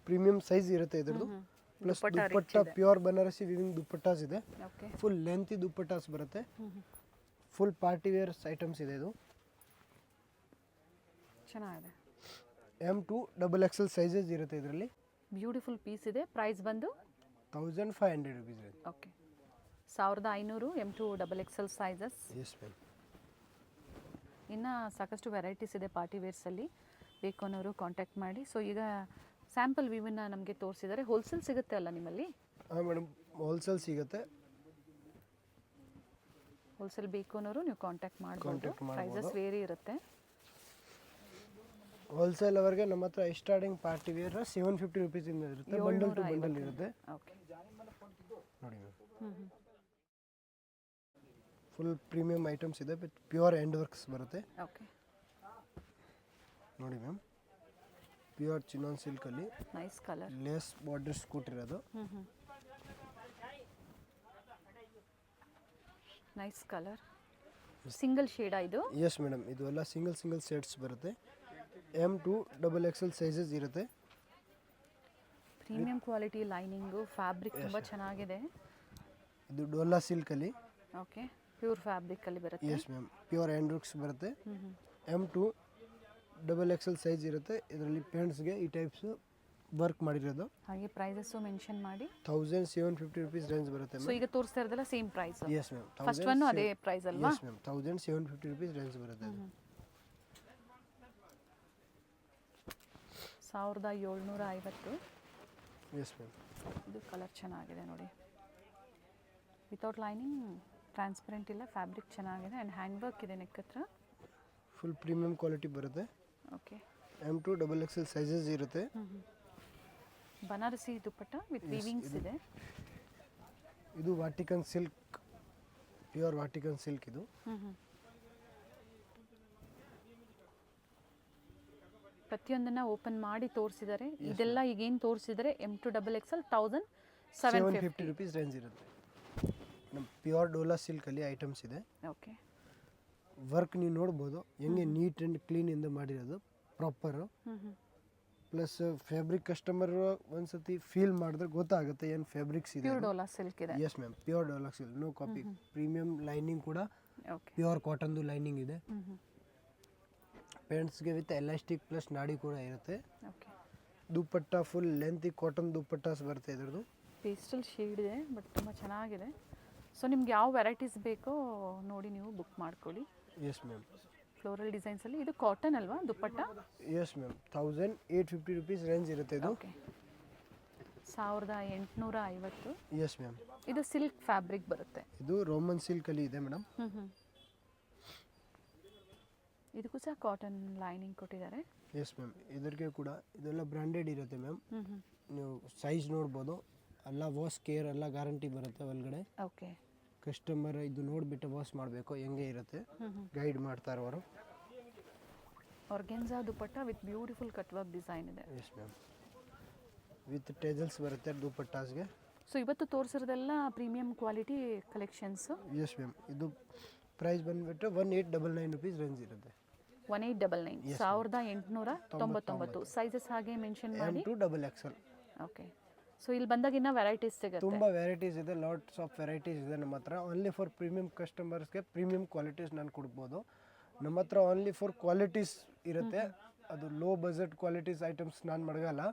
premium size ಇರುತ್ತೆ ಇದರದ್ದು. ಪ್ಲಸ್ ದುಪ್ಪಟ್ಟ ಪ್ಯೂರ್ ಬನಾರಸಿ ವಿವಿಂಗ್ ದುಪ್ಪಟ್ಟಾಸ್ ಇದೆ. ಫುಲ್ ಲೆಂತಿ ದುಪ್ಪಟ್ಟಾಸ್ ಬರುತ್ತೆ. ಫುಲ್ ಪಾರ್ಟಿ ವೇರ್ಸ್ ಐಟಮ್ಸ್ ಇದೆ ಇದು. ಚೆನ್ನಾಗಿದೆ. M to XXL ಸೈಜಸ್ ಇರುತ್ತೆ ಇದರಲ್ಲಿ. ಬ್ಯೂಟಿಫುಲ್ ಪೀಸ್ ಇದೆ. ಪ್ರೈಸ್ ಬಂದು 1500 rupees. Okay. 1500 M to XXL sizes. Yes ma'am. ಇನ್ನು ಸಾಕಷ್ಟು ವೆರೈಟೀಸ್ ಇದೆ ಪಾರ್ಟಿ ವೇರ್ಸಲ್ಲಿ. ಬೇಕು ಅನ್ನೋರು ಕಾಂಟ್ಯಾಕ್ಟ್ ಮಾಡಿ. ಸೊ ಈಗ ಸ್ಯಾಂಪಲ್ ವಿವನ್ನ ನಮಗೆ ತೋರಿಸಿದ್ದಾರೆ. ಹೋಲ್ಸೇಲ್ ಸಿಗುತ್ತೆ ಅಲ್ಲ ನಿಮ್ಮಲ್ಲಿ? ಹಾಂ ಮೇಡಮ್, ಹೋಲ್ಸೇಲ್ ಸಿಗುತ್ತೆ. ಹೋಲ್ಸೇಲ್ ಬೇಕು ಅನ್ನೋರು ನೀವು ಕಾಂಟ್ಯಾಕ್ಟ್ ಮಾಡ್ಬೋದು. ಪ್ರೈಸಸ್ ವೇರಿ ಇರುತ್ತೆ. ಹೋಲ್ಸೇಲ್ ಅವರಿಗೆ ನಮ್ಮ ಹತ್ರ ಸ್ಟಾರ್ಟಿಂಗ್ ಪಾರ್ಟಿ ವೇರ್ 750 rupees ಇಂದ ಇರುತ್ತೆ. ಬಂಡಲ್ ಟು ಬಂಡಲ್ ಇರುತ್ತೆ. ಓಕೆ. ನೋಡಿ ಮ್ಯಾಮ್. ಫುಲ್ ಪ್ರೀಮಿಯಂ ಐಟಮ್ಸ್ ಇದೆ ವಿತ್ ಪ್ಯೂರ್ ಹ್ಯಾಂಡ್ ವರ್ಕ್ಸ್ ಬರುತ್ತೆ. ಓಕೆ. ನೋಡಿ ಮ್ಯಾಮ್, ಪ್ಯೂರ್ ಚಿನಾನ್ ಸಿಲ್ಕಲ್ಲಿ ನೈಸ್ ಕಲರ್, ಲೇಸ್ ಬಾರ್ಡರ್ಸ್ ಕೊಟ್ಟಿರೋದು. Nice colour. ಸಿಂಗಲ್ ಶೇಡಾ ಇದು? ಎಸ್ ಮೇಡಮ್, ಇದು ಎಲ್ಲ ಸಿಂಗಲ್ ಸೆಟ್ಸ್ ಬರುತ್ತೆ. M to XXL ಸೈಜಸ್ ಇರುತ್ತೆ. ಪ್ರೀಮಿಯಂ ಕ್ವಾಲಿಟಿ ಲೈನಿಂಗು, ಫ್ಯಾಬ್ರಿಕ್ ತುಂಬ ಚೆನ್ನಾಗಿದೆ. ಇದು ಡೋಲಾ ಸಿಲ್ಕಲ್ಲಿ. ಓಕೆ. ಪ್ಯೂರ್ ಫ್ಯಾಬ್ರಿಕಲ್ಲಿ ಬರುತ್ತೆ. Yes ma'am. Pure hand works ಬರುತ್ತೆ. M to XXL ಸೈಜ್ ಇರುತ್ತೆ. ಇದರಲ್ಲಿ ಪ್ಯಾಂಟ್ಸ್ಗೆ ಈ ಟೈಪ್ಸ್ ವರ್ಕ್ ಮಾಡಿರೋದು. ಹಾಗೆ ಪ್ರೈಸಸ್ ಮೆನ್ಷನ್ ಮಾಡಿ. 1750 rupees ರೇಂಜ್ ಬರುತ್ತೆ. ಸೊ ಈಗ ತೋರಿಸ್ತಾ ಇರೋದಲ್ಲ same price? Yes ma'am. First one ಅದೇ ಪ್ರೈಸ್ ಅಲ್ವಾ? Yes ma'am. 1750 rupees ರೇಂಜ್ ಬರುತ್ತೆ. 1750. Yes ma'am. ಇದು ಕಲರ್ ಚೆನ್ನಾಗಿದೆ ನೋಡಿ. ವಿತೌಟ್ ಲೈನಿಂಗ್, ಟ್ರಾನ್ಸ್ಪರೆಂಟ್ ಇಲ್ಲ, ಫ್ಯಾಬ್ರಿಕ್ ಚೆನ್ನಾಗಿದೆ ಆ್ಯಂಡ್ ಹ್ಯಾಂಡ್ ವರ್ಕ್ ಇದೆ ನೆಕ್ ಹತ್ರ. ಫುಲ್ ಪ್ರೀಮಿಯಂ ಕ್ವಾಲಿಟಿ ಬರುತ್ತೆ. ಓಕೆ. M2 XXL ಸೈಜಸ್ ಇರುತ್ತೆ. ಬನಾರಸಿ ದುಪ್ಪಟ್ಟ ವಿತ್ ವೀವಿಂಗ್ಸ್ ಇದೆ. ಇದು Vatican silk, pure Vatican silk ಇದು. ಪ್ರತಿಯೊಂದನ್ನು ಓಪನ್ ಮಾಡಿ ತೋರಿಸಿದ್ದಾರೆ. ಇದೆಲ್ಲ ಈಗೇನು ತೋರಿಸಿದರೆ M2 XXL 1750 ರೂಪೀಸ್ ರೇಂಜ್ ಇರುತ್ತೆ. ನಮ್ಮ ಪ್ಯೂರ್ ಡೋಲಾ ಸಿಲ್ಕಲ್ಲಿ ಐಟಮ್ಸ್ ಇದೆ. ಓಕೆ. ವರ್ಕ್ ನೀವು ನೋಡ್ಬೋದು ಹೆಂಗೆ ನೀಟ್ ಆ್ಯಂಡ್ ಕ್ಲೀನಿಂದ ಮಾಡಿರೋದು ಪ್ರಾಪರು. ಪ್ಲಸ್ ಫ್ಯಾಬ್ರಿಕ್ ಕಸ್ಟಮರ್ ಒಂದ್ಸತಿ ಫೀಲ್ ಮಾಡಿದ್ರೆ ಗೊತ್ತಾಗುತ್ತೆ ಏನು ಫ್ಯಾಬ್ರಿಕ್ಸ್ ಇದೆ. ಪ್ಯೂರ್ ಡೋಲಾ ಸಿಲ್ಕ್ ಇದೆ. Yes ma'am, pure Dola silk, no copy. Premium lining ಕೂಡ ಓಕೆ. ಪ್ಯೂರ್ ಕಾಟನ್ದು ಲೈನಿಂಗ್ ಇದೆ. ಪ್ಯಾಂಟ್ಸ್ಗೆ ವಿತ್ ಎಲಾಸ್ಟಿಕ್ ಪ್ಲಸ್ ನಾಡಿ ಕೂಡ ಇರುತ್ತೆ. Okay. Dupatta full lengthy cotton dupattas ಬರುತ್ತೆ ಇದ್ರದ್ದು. ಪೇಸ್ಟಲ್ ಶೇಡ್ ಇದೆ ಬಟ್ ತುಂಬ ಚೆನ್ನಾಗಿದೆ. ಸೊ ನಿಮ್ಗೆ ಯಾವ ವೆರೈಟೀಸ್ ಬೇಕೋ ನೋಡಿ ನೀವು ಬುಕ್ ಮಾಡ್ಕೊಳ್ಳಿ. Yes ma'am. ಫ್ಲೋರಲ್ ಡಿಸೈನ್ಸಲ್ಲಿ ಇದು ಕಾಟನ್ ಅಲ್ವಾ ದುಪ್ಪಟ್ಟ? ಎಸ್ ಮ್ಯಾಮ್, 1850 ರೂಪೀಸ್ ರೇಂಜ್ ಇರುತ್ತೆ ಇದು. ಓಕೆ. 1850. S ma'am. ಇದು ಸಿಲ್ಕ್ ಫ್ಯಾಬ್ರಿಕ್ ಬರುತ್ತೆ. ಇದು ರೋಮನ್ ಸಿಲ್ಕಲ್ಲಿ ಇದೆ ಮೇಡಮ್. ಇದಕ್ಕೂ ಸಹ ಕಾಟನ್ ಲೈನಿಂಗ್ ಕೊಟ್ಟಿದ್ದಾರೆ. Yes ma'am. ಇದಕ್ಕೆ ಕೂಡ ಇದೆಲ್ಲ ಬ್ರ್ಯಾಂಡೆಡ್ ಇರುತ್ತೆ ಮ್ಯಾಮ್. ನೀವು ಸೈಜ್ ನೋಡ್ಬೋದು. ಎಲ್ಲ ವಾಶ್ ಕೇರ್ ಎಲ್ಲ ಗ್ಯಾರಂಟಿ ಬರುತ್ತೆ ಒಳಗಡೆ. ಓಕೆ. ಕಸ್ಟಮರ್ ಇದು ನೋಡಿಬಿಟ್ಟು ವಾಶ್ ಮಾಡಬೇಕು ಹೆಂಗೆ ಇರುತ್ತೆ ಗೈಡ್ ಮಾಡ್ತಾರೆ ಅವರು. Organza dupatta with beautiful cut work design ಇದೆ. Yes ma'am. ವಿತ್ ಟೇಜಲ್ಸ್ ಬರುತ್ತೆ ದುಪ್ಪಟ್ಟಾಸ್ಗೆ. ಸೊ ಇವತ್ತು ತೋರಿಸಿರೋದೆಲ್ಲ premium quality collections. Yes ma'am. ಇದು ಪ್ರೈಸ್ ಬಂದುಬಿಟ್ಟು 1899 ರೂಪೀಸ್ ರೇಂಜ್ ಇರುತ್ತೆ. 1899, 1899. ಸೈಜಸ್ ಹಾಗೆ ಮೆನ್ಷನ್ ಮಾಡಿ. M2 XXL. ಓಕೆ. ಸೊ ಇಲ್ಲಿ ಬಂದಾಗ ಇನ್ನೂ ವೆರೈಟೀಸ್ ಸಿಗುತ್ತೆ. ತುಂಬ ವೆರೈಟೀಸ್ ಇದೆ, ಲಾಟ್ಸ್ ಆಫ್ ವೆರೈಟೀಸ್ ಇದೆ ನಮ್ಮ ಹತ್ರ. ಓನ್ಲಿ ಫಾರ್ ಪ್ರೀಮಿಯಂ ಕಸ್ಟಮರ್ಸ್ಗೆ ಪ್ರೀಮಿಯಂ ಕ್ವಾಲಿಟೀಸ್ ನಾನು ಕೊಡ್ಬೋದು. ನಮ್ಮ ಹತ್ರ ಓನ್ಲಿ ಫಾರ್ ಕ್ವಾಲಿಟೀಸ್ ಇರುತ್ತೆ. ಅದು ಲೋ ಬಜೆಟ್ ಕ್ವಾಲಿಟೀಸ್ ಐಟಮ್ಸ್ ನಾನು ಮಡಗಲ್ಲ.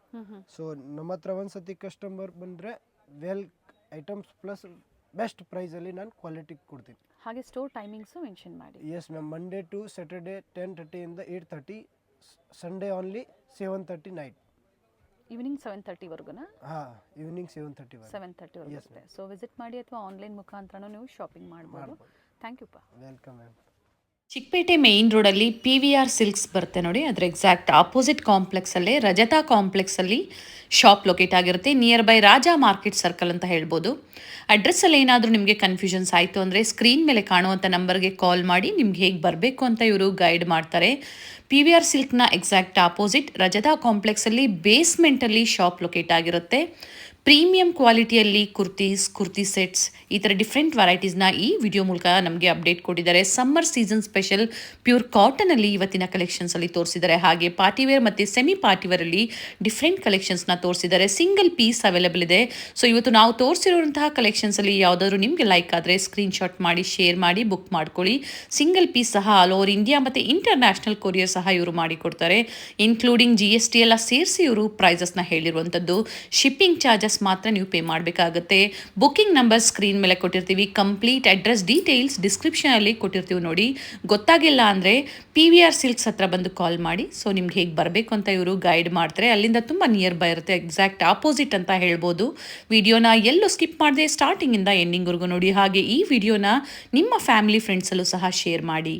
ಸೊ ನಮ್ಮ ಹತ್ರ ಒಂದ್ಸತಿ ಕಸ್ಟಮರ್ ಬಂದರೆ ವೆಲ್ ಐಟಮ್ಸ್ ಪ್ಲಸ್ ಬೆಸ್ಟ್ ಪ್ರೈಸಲ್ಲಿ ನಾನು ಕ್ವಾಲಿಟಿ ಕೊಡ್ತೀನಿ. ಹಾಗೆ ಸ್ಟೋರ್ ಟೈಮಿಂಗ್ಸು ಮೆನ್ಷನ್ ಮಾಡಿ. Yes ma'am. Monday to Saturday 10:30 ಇಂದ 8:30. Sunday only 7:30 night. ಈವ್ನಿಂಗ್ 7:30ವರೆಗುನಾ? ಹಾಂ, ಈವ್ನಿಂಗ್ 7:30 7:30ವರೆಗೂ ಇರುತ್ತೆ. ಸೊ ವಿಸಿಟ್ ಮಾಡಿ ಅಥವಾ ಆನ್ಲೈನ್ ಮುಖಾಂತರನೂ ನೀವು ಶಾಪಿಂಗ್ ಮಾಡ್ಬೋದು. ಥ್ಯಾಂಕ್ ಯು ಪಾ. Welcome ma'am. ಚಿಕ್ಕಪೇಟೆ ಮೇಯ್ನ್ ರೋಡಲ್ಲಿ PVR ಸಿಲ್ಕ್ಸ್ ಬರುತ್ತೆ ನೋಡಿ, ಅದರ ಎಕ್ಸಾಕ್ಟ್ ಆಪೋಸಿಟ್ ಕಾಂಪ್ಲೆಕ್ಸಲ್ಲೇ ರಜತಾ ಕಾಂಪ್ಲೆಕ್ಸಲ್ಲಿ ಶಾಪ್ ಲೊಕೇಟ್ ಆಗಿರುತ್ತೆ. Nearby Raja market circle ಅಂತ ಹೇಳ್ಬೋದು. ಅಡ್ರೆಸ್ಸಲ್ಲಿ ಏನಾದರೂ ನಿಮಗೆ ಕನ್ಫ್ಯೂಷನ್ಸ್ ಆಯಿತು ಅಂದರೆ ಸ್ಕ್ರೀನ್ ಮೇಲೆ ಕಾಣುವಂಥ ನಂಬರ್ಗೆ ಕಾಲ್ ಮಾಡಿ ನಿಮ್ಗೆ ಹೇಗೆ ಬರಬೇಕು ಅಂತ ಇವರು ಗೈಡ್ ಮಾಡ್ತಾರೆ. PVR ಸಿಲ್ಕ್ನ ಎಕ್ಸಾಕ್ಟ್ ಆಪೋಸಿಟ್ ರಜತಾ ಕಾಂಪ್ಲೆಕ್ಸಲ್ಲಿ ಬೇಸ್ಮೆಂಟಲ್ಲಿ ಶಾಪ್ ಲೊಕೇಟ್ ಆಗಿರುತ್ತೆ. ಪ್ರೀಮಿಯಂ ಕ್ವಾಲಿಟಿಯಲ್ಲಿ ಕುರ್ತಿ ಸೆಟ್ಸ್, ಈ ಥರ ಡಿಫ್ರೆಂಟ್ ವೆರೈಟೀಸ್ನ ಈ ವಿಡಿಯೋ ಮೂಲಕ ನಮಗೆ ಅಪ್ಡೇಟ್ ಕೊಟ್ಟಿದ್ದಾರೆ. ಸಮ್ಮರ್ ಸೀಸನ್ ಸ್ಪೆಷಲ್ ಪ್ಯೂರ್ ಕಾಟನಲ್ಲಿ ಇವತ್ತಿನ ಕಲೆಕ್ಷನ್ಸಲ್ಲಿ ತೋರಿಸಿದ್ದಾರೆ. ಹಾಗೆ ಪಾರ್ಟಿವೇರ್ ಮತ್ತು ಸೆಮಿ ಪಾರ್ಟಿವೇರಲ್ಲಿ ಡಿಫ್ರೆಂಟ್ ಕಲೆಕ್ಷನ್ಸ್ನ ತೋರಿಸಿದ್ದಾರೆ. ಸಿಂಗಲ್ ಪೀಸ್ ಅವೈಲೇಬಲ್ ಇದೆ. ಸೊ ಇವತ್ತು ನಾವು ತೋರಿಸಿರುವಂತಹ ಕಲೆಕ್ಷನ್ಸಲ್ಲಿ ಯಾವುದಾದ್ರೂ ನಿಮಗೆ ಲೈಕ್ ಆದರೆ ಸ್ಕ್ರೀನ್ಶಾಟ್ ಮಾಡಿ ಶೇರ್ ಮಾಡಿ ಬುಕ್ ಮಾಡ್ಕೊಳ್ಳಿ. ಸಿಂಗಲ್ ಪೀಸ್ ಸಹ ಆಲ್ ಓವರ್ ಇಂಡಿಯಾ ಮತ್ತು ಇಂಟರ್ನ್ಯಾಷನಲ್ ಕೊರಿಯರ್ ಸಹ ಇವರು ಮಾಡಿಕೊಡ್ತಾರೆ. ಇನ್ಕ್ಲೂಡಿಂಗ್ GST ಎಲ್ಲ ಸೇರಿಸಿ ಇವರು ಪ್ರೈಸಸ್ನ ಹೇಳಿರುವಂಥದ್ದು. ಶಿಪ್ಪಿಂಗ್ ಚಾರ್ಜಸ್ ಮಾತ್ರ ನೀವು ಪೇ ಮಾಡಬೇಕಾಗುತ್ತೆ. ಬುಕಿಂಗ್ ನಂಬರ್ ಸ್ಕ್ರೀನ್ ಮೇಲೆ ಕೊಟ್ಟಿರ್ತೀವಿ. ಕಂಪ್ಲೀಟ್ ಅಡ್ರೆಸ್ ಡೀಟೇಲ್ಸ್ ಡಿಸ್ಕ್ರಿಪ್ಷನಲ್ಲಿ ಕೊಟ್ಟಿರ್ತೀವಿ ನೋಡಿ. ಗೊತ್ತಾಗಿಲ್ಲ ಅಂದರೆ PVR ಸಿಲ್ಕ್ಸ್ ಹತ್ರ ಬಂದು ಕಾಲ್ ಮಾಡಿ. ಸೊ ನಿಮ್ಗೆ ಹೇಗೆ ಬರಬೇಕು ಅಂತ ಇವರು ಗೈಡ್ ಮಾಡ್ತಾರೆ. ಅಲ್ಲಿಂದ ತುಂಬ ನಿಯರ್ ಬೈ ಇರುತ್ತೆ, ಎಕ್ಸಾಕ್ಟ್ ಆಪೋಸಿಟ್ ಅಂತ ಹೇಳ್ಬೋದು. ವಿಡಿಯೋನ ಎಲ್ಲೂ ಸ್ಕಿಪ್ ಮಾಡದೆ ಸ್ಟಾರ್ಟಿಂಗಿಂದ ಎಂಡಿಂಗ್ವರೆಗೂ ನೋಡಿ. ಹಾಗೆ ಈ ವಿಡಿಯೋನ ನಿಮ್ಮ ಫ್ಯಾಮಿಲಿ ಫ್ರೆಂಡ್ಸಲ್ಲೂ ಸಹ ಶೇರ್ ಮಾಡಿ.